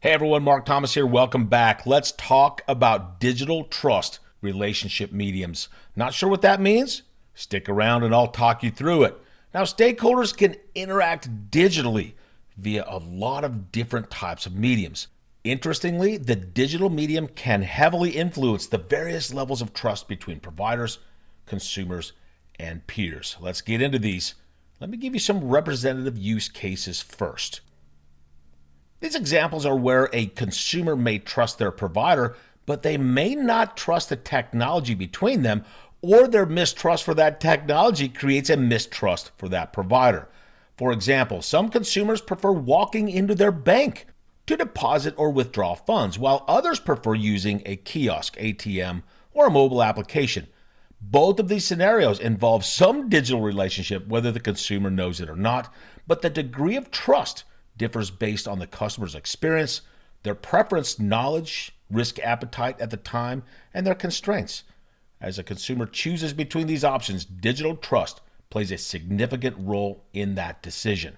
Hey everyone, Mark Thomas here. Welcome back. Let's talk about digital trust relationship mediums. Not sure what that means? Stick around and I'll talk you through it. Now, stakeholders can interact digitally via a lot of different types of mediums. Interestingly, the digital medium can heavily influence the various levels of trust between providers, consumers, and peers. Let's get into these. Let me give you some representative use cases first. These examples are where a consumer may trust their provider, but they may not trust the technology between them, or their mistrust for that technology creates a mistrust for that provider. For example, some consumers prefer walking into their bank to deposit or withdraw funds, while others prefer using a kiosk, ATM, or a mobile application. Both of these scenarios involve some digital relationship, whether the consumer knows it or not, but the degree of trust differs based on the customer's experience, their preference, knowledge, risk appetite at the time, and their constraints. As a consumer chooses between these options, digital trust plays a significant role in that decision.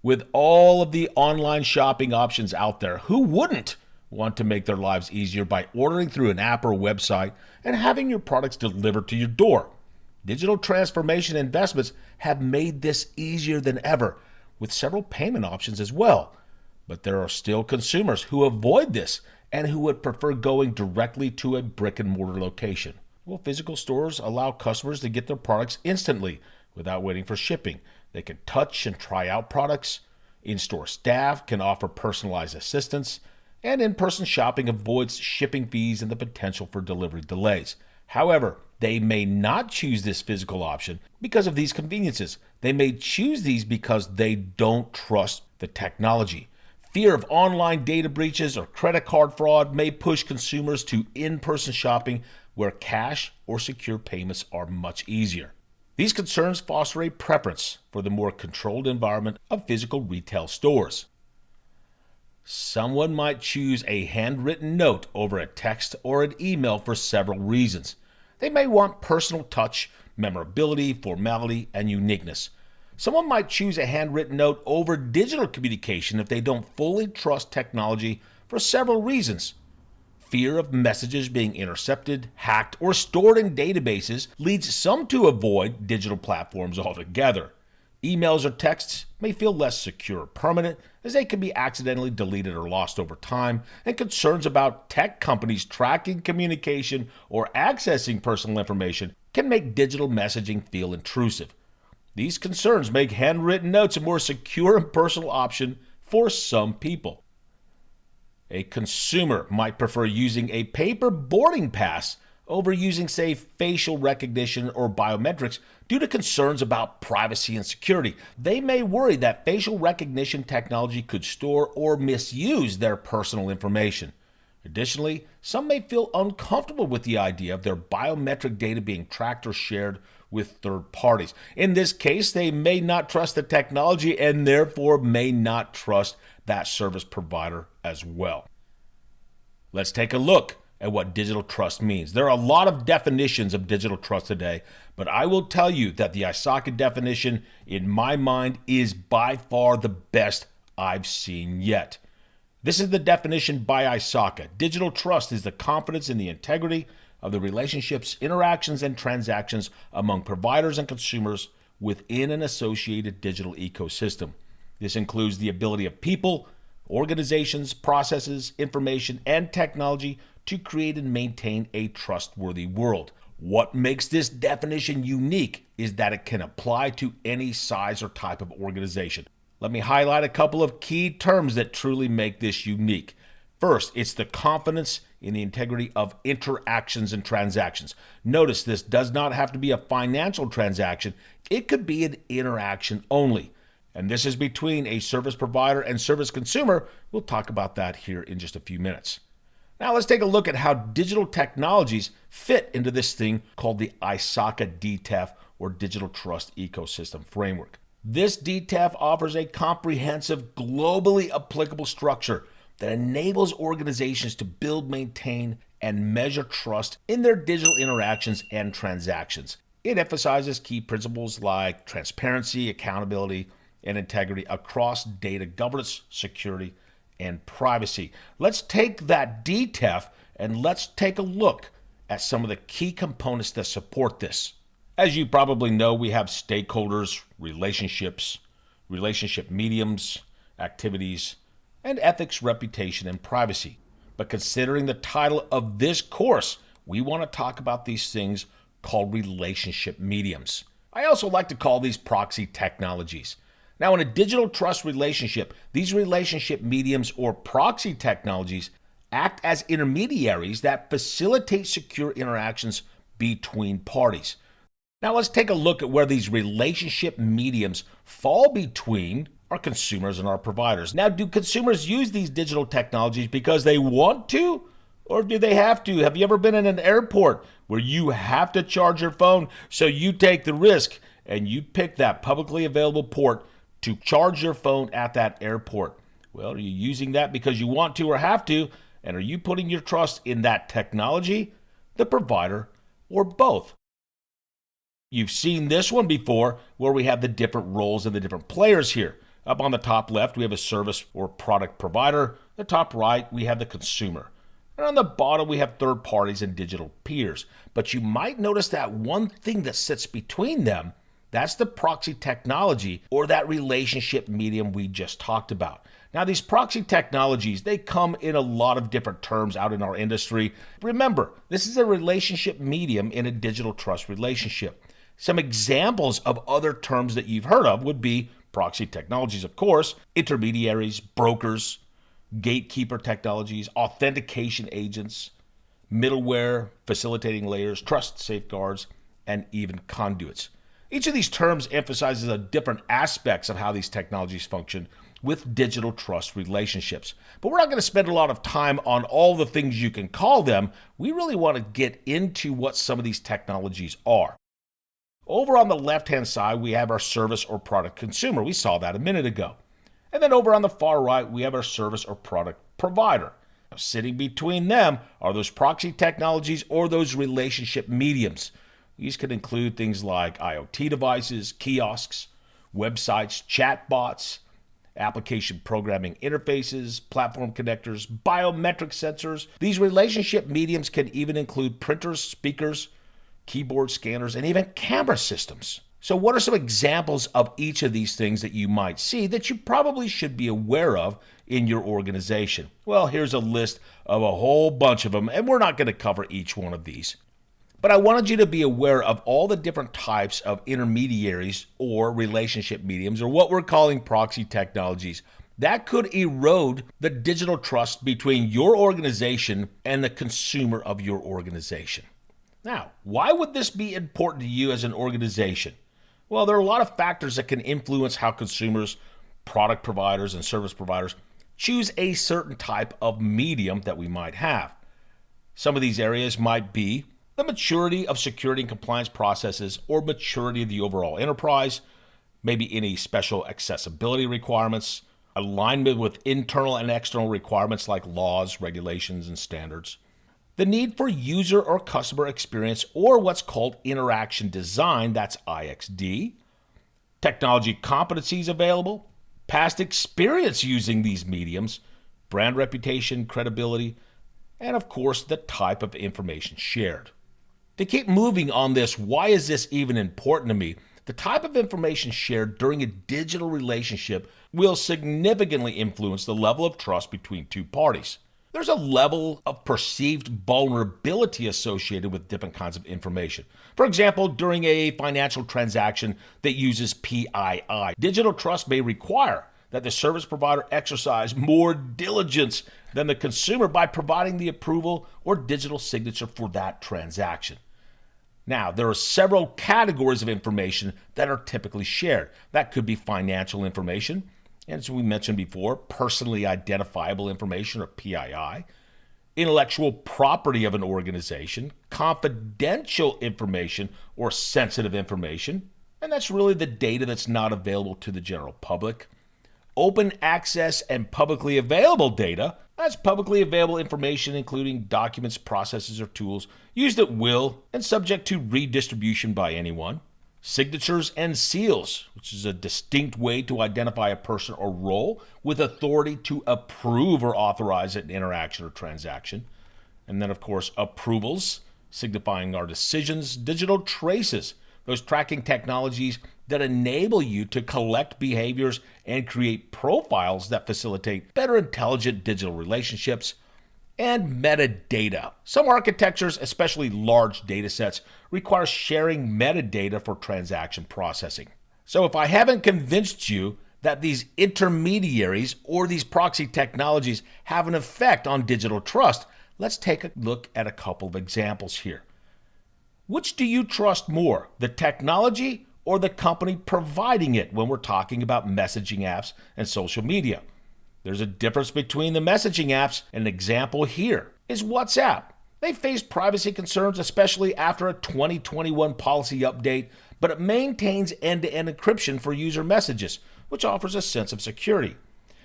With all of the online shopping options out there, who wouldn't want to make their lives easier by ordering through an app or website and having your products delivered to your door? Digital transformation investments have made this easier than ever, with several payment options as well. But there are still consumers who avoid this and who would prefer going directly to a brick and mortar location. Well, physical stores allow customers to get their products instantly without waiting for shipping. They can touch and try out products. In-store staff can offer personalized assistance, and in-person shopping avoids shipping fees and the potential for delivery delays. However, they may not choose this physical option because of these conveniences. They may choose these because they don't trust the technology. Fear of online data breaches or credit card fraud may push consumers to in-person shopping where cash or secure payments are much easier. These concerns foster a preference for the more controlled environment of physical retail stores. Someone might choose a handwritten note over a text or an email for several reasons. They may want personal touch, memorability, formality, and uniqueness. Someone might choose a handwritten note over digital communication if they don't fully trust technology for several reasons. Fear of messages being intercepted, hacked, or stored in databases leads some to avoid digital platforms altogether. Emails or texts may feel less secure or permanent, as they can be accidentally deleted or lost over time, and concerns about tech companies tracking communication or accessing personal information can make digital messaging feel intrusive. These concerns make handwritten notes a more secure and personal option for some people. A consumer might prefer using a paper boarding pass over using, say, facial recognition or biometrics due to concerns about privacy and security. They may worry that facial recognition technology could store or misuse their personal information. Additionally, some may feel uncomfortable with the idea of their biometric data being tracked or shared with third parties. In this case, they may not trust the technology and therefore may not trust that service provider as well. Let's take a look at what digital trust means. There are a lot of definitions of digital trust today, but I will tell you that the ISACA definition, in my mind, is by far the best I've seen yet. This is the definition by ISACA. Digital trust is the confidence in the integrity of the relationships, interactions, and transactions among providers and consumers within an associated digital ecosystem. This includes the ability of people, organizations, processes, information, and technology to create and maintain a trustworthy world. What makes this definition unique is that it can apply to any size or type of organization. Let me highlight a couple of key terms that truly make this unique. First, it's the confidence in the integrity of interactions and transactions. Notice this does not have to be a financial transaction. It could be an interaction only. And this is between a service provider and service consumer. We'll talk about that here in just a few minutes. Now let's take a look at how digital technologies fit into this thing called the ISACA DTEF, or Digital Trust Ecosystem Framework. This DTEF offers a comprehensive, globally applicable structure that enables organizations to build, maintain, and measure trust in their digital interactions and transactions. It emphasizes key principles like transparency, accountability, and integrity across data governance, security, and privacy. Let's take that DTEF and let's take a look at some of the key components that support this. As you probably know, we have stakeholders, relationships, relationship mediums, activities, and ethics, reputation, and privacy. But considering the title of this course, we want to talk about these things called relationship mediums. I also like to call these proxy technologies. Now, in a digital trust relationship, these relationship mediums or proxy technologies act as intermediaries that facilitate secure interactions between parties. Now, let's take a look at where these relationship mediums fall between our consumers and our providers. Now, do consumers use these digital technologies because they want to, or do they have to? Have you ever been in an airport where you have to charge your phone, so you take the risk and you pick that publicly available port to charge your phone at that airport? Well, are you using that because you want to or have to? And are you putting your trust in that technology, the provider, or both? You've seen this one before where we have the different roles and the different players here. Up on the top left, we have a service or product provider. The top right, we have the consumer. And on the bottom, we have third parties and digital peers. But you might notice that one thing that sits between them, that's the proxy technology or that relationship medium we just talked about. Now, these proxy technologies, they come in a lot of different terms out in our industry. Remember, this is a relationship medium in a digital trust relationship. Some examples of other terms that you've heard of would be proxy technologies, of course, intermediaries, brokers, gatekeeper technologies, authentication agents, middleware, facilitating layers, trust safeguards, and even conduits. Each of these terms emphasizes a different aspects of how these technologies function with digital trust relationships. But we're not going to spend a lot of time on all the things you can call them. We really want to get into what some of these technologies are. Over on the left-hand side, we have our service or product consumer. We saw that a minute ago. And then over on the far right, we have our service or product provider. Now, sitting between them are those proxy technologies or those relationship mediums. These could include things like IoT devices, kiosks, websites, chatbots, application programming interfaces, platform connectors, biometric sensors. These relationship mediums can even include printers, speakers, keyboard scanners, and even camera systems. So what are some examples of each of these things that you might see that you probably should be aware of in your organization? Well, here's a list of a whole bunch of them, and we're not going to cover each one of these. But I wanted you to be aware of all the different types of intermediaries or relationship mediums, or what we're calling proxy technologies, that could erode the digital trust between your organization and the consumer of your organization. Now, why would this be important to you as an organization? Well, there are a lot of factors that can influence how consumers, product providers, and service providers choose a certain type of medium that we might have. Some of these areas might be the maturity of security and compliance processes or maturity of the overall enterprise, maybe any special accessibility requirements, alignment with internal and external requirements like laws, regulations, and standards, the need for user or customer experience or what's called interaction design, that's IXD, technology competencies available, past experience using these mediums, brand reputation, credibility, and of course the type of information shared. To keep moving on this, why is this even important to me? The type of information shared during a digital relationship will significantly influence the level of trust between two parties. There's a level of perceived vulnerability associated with different kinds of information. For example, during a financial transaction that uses PII, digital trust may require that the service provider exercise more diligence than the consumer by providing the approval or digital signature for that transaction. Now, there are several categories of information that are typically shared. That could be financial information, and as we mentioned before, personally identifiable information or PII, intellectual property of an organization, confidential information or sensitive information, and that's really the data that's not available to the general public. Open access and publicly available data, that's publicly available information including documents, processes, or tools used at will and subject to redistribution by anyone. Signatures and seals, which is a distinct way to identify a person or role with authority to approve or authorize an interaction or transaction. And then, of course, approvals, signifying our decisions. Digital traces, those tracking technologies that enable you to collect behaviors and create profiles that facilitate better intelligent digital relationships. And metadata. Some architectures, especially large data sets, require sharing metadata for transaction processing. So if I haven't convinced you that these intermediaries or these proxy technologies have an effect on digital trust, let's take a look at a couple of examples here. Which do you trust more, the technology or the company providing it when we're talking about messaging apps and social media? There's a difference between the messaging apps. An example here is WhatsApp. They faced privacy concerns, especially after a 2021 policy update, but it maintains end-to-end encryption for user messages, which offers a sense of security.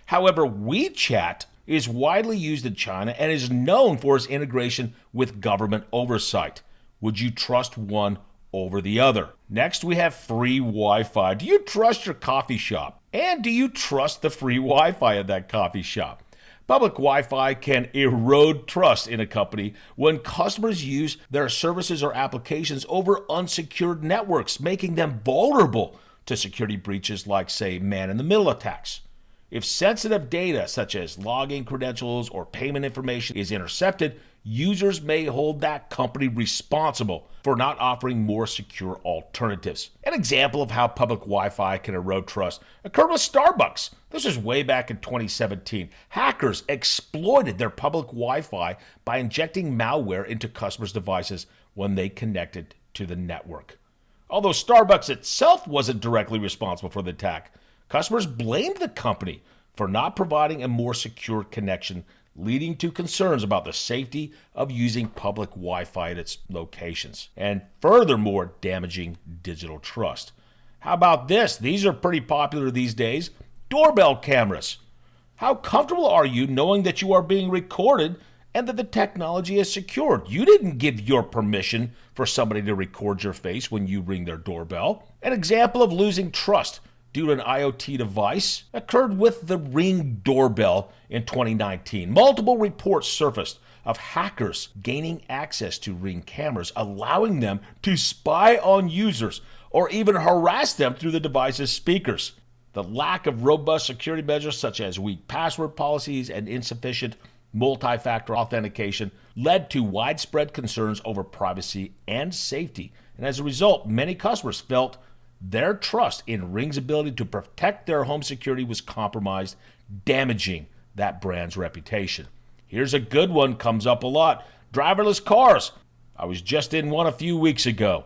However, WeChat is widely used in China and is known for its integration with government oversight. Would you trust one over the other? Next, we have free Wi-Fi. Do you trust your coffee shop? And do you trust the free Wi-Fi at that coffee shop? Public Wi-Fi can erode trust in a company when customers use their services or applications over unsecured networks, making them vulnerable to security breaches like, say, man-in-the-middle attacks. If sensitive data such as login credentials or payment information is intercepted, users may hold that company responsible for not offering more secure alternatives. An example of how public Wi-Fi can erode trust occurred with Starbucks. This was way back in 2017. Hackers exploited their public Wi-Fi by injecting malware into customers' devices when they connected to the network. Although Starbucks itself wasn't directly responsible for the attack, customers blamed the company for not providing a more secure connection, leading to concerns about the safety of using public Wi-Fi at its locations, and furthermore damaging digital trust. How about this? These are pretty popular these days. Doorbell cameras. How comfortable are you knowing that you are being recorded and that the technology is secured? You didn't give your permission for somebody to record your face when you ring their doorbell. An example of losing trust due to an IoT device occurred with the Ring doorbell in 2019. Multiple reports surfaced of hackers gaining access to Ring cameras, allowing them to spy on users or even harass them through the device's speakers. The lack of robust security measures such as weak password policies and insufficient multi-factor authentication led to widespread concerns over privacy and safety. And as a result, many customers felt their trust in Ring's ability to protect their home security was compromised, damaging that brand's reputation. Here's a good one, comes up a lot. Driverless cars. I was just in one a few weeks ago.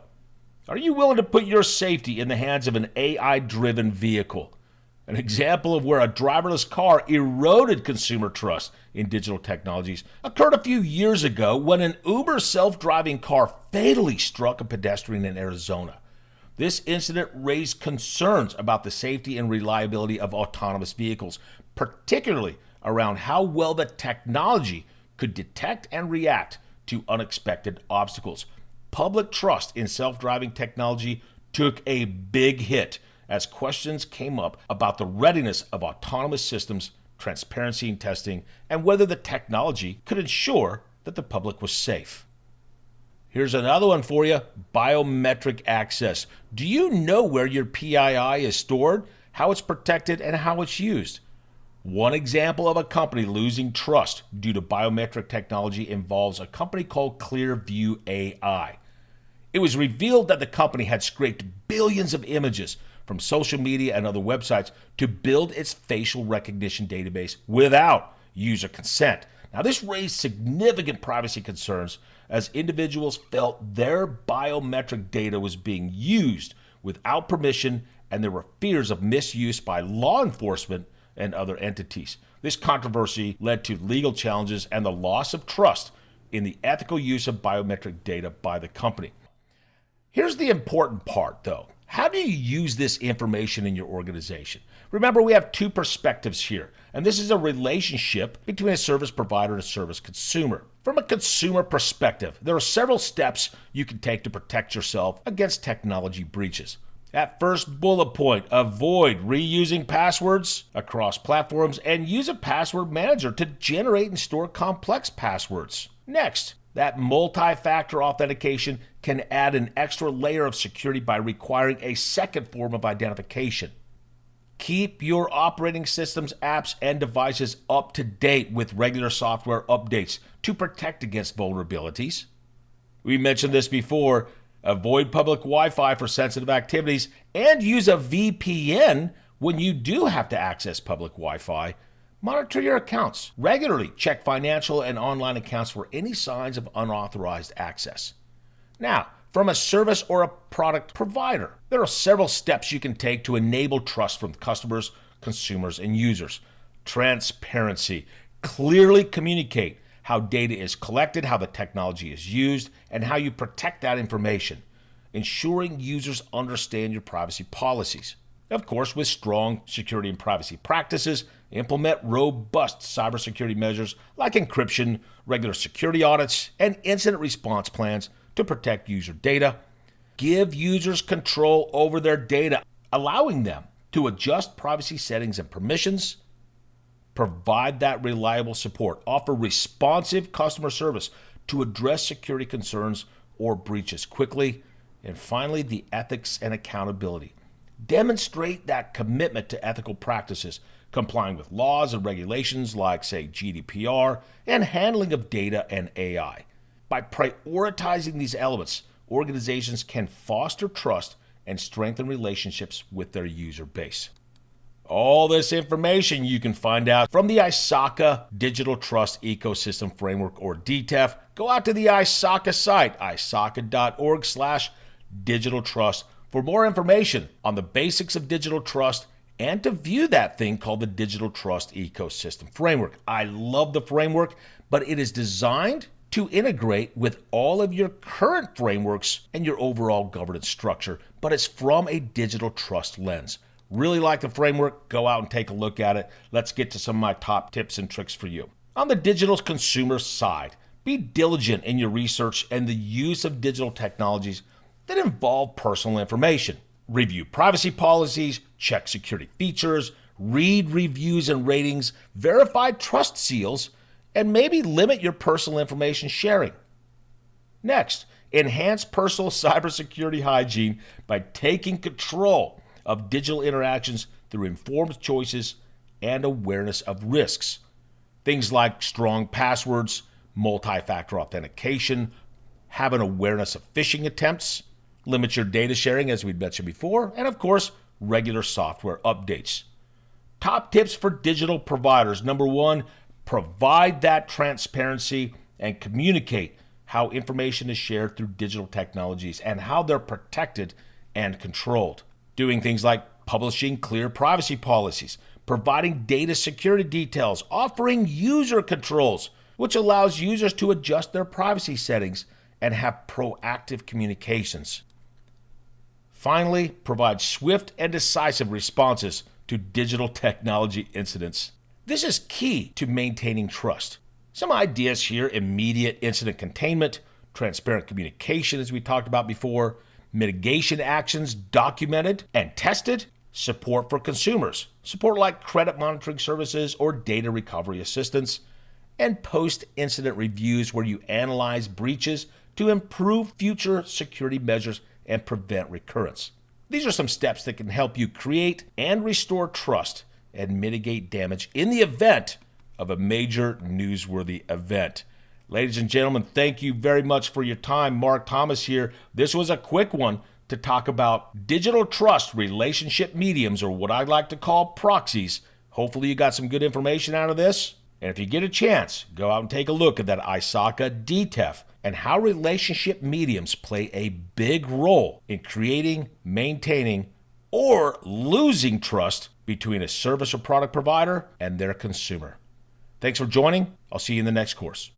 Are you willing to put your safety in the hands of an AI-driven vehicle? An example of where a driverless car eroded consumer trust in digital technologies occurred a few years ago when an Uber self-driving car fatally struck a pedestrian in Arizona. This incident raised concerns about the safety and reliability of autonomous vehicles, particularly around how well the technology could detect and react to unexpected obstacles. Public trust in self-driving technology took a big hit as questions came up about the readiness of autonomous systems, transparency in testing, and whether the technology could ensure that the public was safe. Here's another one for you, biometric access. Do you know where your PII is stored, how it's protected, and how it's used? One example of a company losing trust due to biometric technology involves a company called Clearview AI. It was revealed that the company had scraped billions of images from social media and other websites to build its facial recognition database without user consent. Now, this raised significant privacy concerns as individuals felt their biometric data was being used without permission, and there were fears of misuse by law enforcement and other entities. This controversy led to legal challenges and the loss of trust in the ethical use of biometric data by the company. Here's the important part, though. How do you use this information in your organization? Remember, we have two perspectives here, and this is a relationship between a service provider and a service consumer. From a consumer perspective, there are several steps you can take to protect yourself against technology breaches. At first bullet point, avoid reusing passwords across platforms and use a password manager to generate and store complex passwords. Next, that multi-factor authentication can add an extra layer of security by requiring a second form of identification. Keep your operating systems, apps, and devices up to date with regular software updates to protect against vulnerabilities. We mentioned this before. Avoid public Wi-Fi for sensitive activities and use a VPN when you do have to access public Wi-Fi. Monitor your accounts. Regularly check financial and online accounts for any signs of unauthorized access. Now, from a service or a product provider, there are several steps you can take to enable trust from customers, consumers, and users. Transparency. Clearly communicate how data is collected, how the technology is used, and how you protect that information, ensuring users understand your privacy policies. Of course, with strong security and privacy practices, implement robust cybersecurity measures like encryption, regular security audits, and incident response plans to protect user data. Give users control over their data, allowing them to adjust privacy settings and permissions. Provide that reliable support. Offer responsive customer service to address security concerns or breaches quickly. And finally, the ethics and accountability. Demonstrate that commitment to ethical practices, complying with laws and regulations like, say, GDPR, and handling of data and AI. By prioritizing these elements, organizations can foster trust and strengthen relationships with their user base. All this information you can find out from the ISACA Digital Trust Ecosystem Framework, or DTEF. Go out to the ISACA site, isaca.org/digital trust, for more information on the basics of digital trust and to view that thing called the Digital Trust Ecosystem Framework. I love the framework, but it is designed to integrate with all of your current frameworks and your overall governance structure, but it's from a digital trust lens. Really like the framework. Go out and take a look at it. Let's get to some of my top tips and tricks for you. On the digital consumer side, be diligent in your research and the use of digital technologies that involve personal information. Review privacy policies, check security features, read reviews and ratings, verify trust seals, and maybe limit your personal information sharing. Next, enhance personal cybersecurity hygiene by taking control of digital interactions through informed choices and awareness of risks. Things like strong passwords, multi-factor authentication, have an awareness of phishing attempts, limit your data sharing as we mentioned before, and of course, regular software updates. Top tips for digital providers. Number one, provide that transparency and communicate how information is shared through digital technologies and how they're protected and controlled. Doing things like publishing clear privacy policies, providing data security details, offering user controls, which allows users to adjust their privacy settings and have proactive communications. Finally, provide swift and decisive responses to digital technology incidents. This is key to maintaining trust. Some ideas here: immediate incident containment, transparent communication, as we talked about before, mitigation actions documented and tested, support for consumers, support like credit monitoring services or data recovery assistance, and post-incident reviews where you analyze breaches to improve future security measures and prevent recurrence. These are some steps that can help you create and restore trust and mitigate damage in the event of a major newsworthy event. Ladies and gentlemen, thank you very much for your time. Mark Thomas here. This was a quick one to talk about digital trust relationship mediums, or what I like to call proxies. Hopefully you got some good information out of this. And if you get a chance, go out and take a look at that ISACA DTEF and how relationship mediums play a big role in creating, maintaining, or losing trust between a service or product provider and their consumer. Thanks for joining. I'll see you in the next course.